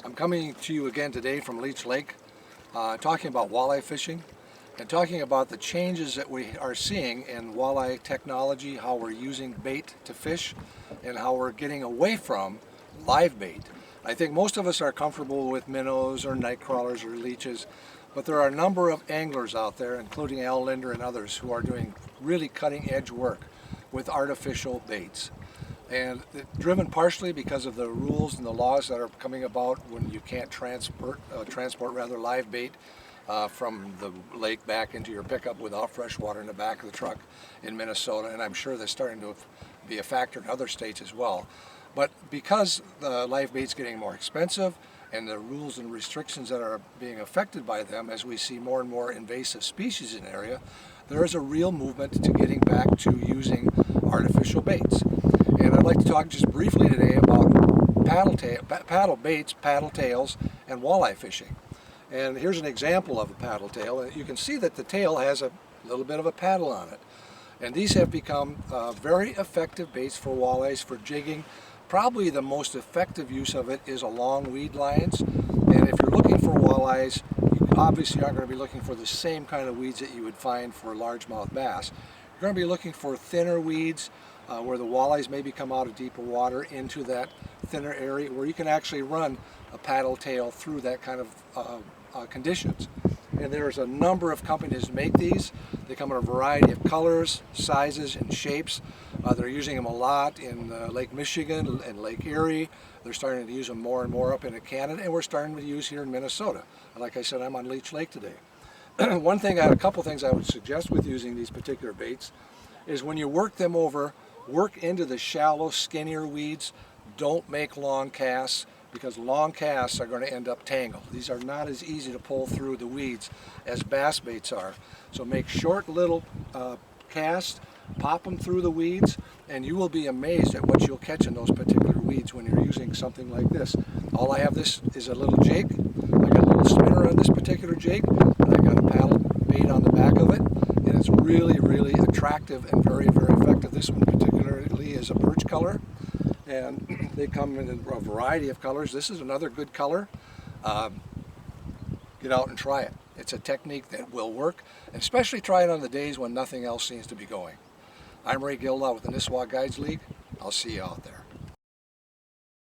I'm coming to you again today from Leech Lake, talking about walleye fishing and talking about the changes that we are seeing in walleye technology, how we're using bait to fish, and how we're getting away from live bait. I think most of us are comfortable with minnows or night crawlers or leeches, but there are a number of anglers out there, including Al Linder and others, who are doing really cutting edge work with artificial baits. And driven partially because of the rules and the laws that are coming about when you can't transport live bait from the lake back into your pickup without fresh water in the back of the truck in Minnesota, and I'm sure that's starting to be a factor in other states as well. But because the live bait's getting more expensive and the rules and restrictions that are being affected by them as we see more and more invasive species in the area, there is a real movement to getting back to using artificial baits. And I'd like to talk just briefly today about paddle baits, paddletails, and walleye fishing. And here's an example of a paddletail. You can see that the tail has a little bit of a paddle on it. And these have become very effective baits for walleyes, for jigging. Probably the most effective use of it is along weed lines. And if you're looking for walleyes, you obviously aren't going to be looking for the same kind of weeds that you would find for largemouth bass. You're going to be looking for thinner weeds, where the walleyes maybe come out of deeper water into that thinner area where you can actually run a paddle tail through that kind of conditions. And there's a number of companies that make these. They come in a variety of colors, sizes, and shapes. They're using them a lot in Lake Michigan and Lake Erie. They're starting to use them more and more up into Canada, and we're starting to use here in Minnesota. Like I said, I'm on Leech Lake today. A couple things I would suggest with using these particular baits is when you work them over, work into the shallow, skinnier weeds. Don't make long casts, because long casts are going to end up tangled. These are not as easy to pull through the weeds as bass baits are. So make short little casts, pop them through the weeds, and you will be amazed at what you'll catch in those particular weeds when you're using something like this. All I have this is a little jig. I got a little spinner on this particular jig, and I got a paddle bait on the back of it. And it's really, really attractive and very, very effective. This one particularly is a birch color, and they come in a variety of colors. This is another good color. Get out and try it. It's a technique that will work, and especially try it on the days when nothing else seems to be going. I'm Ray Gildow with the Nisswa Guides League. I'll see you out there.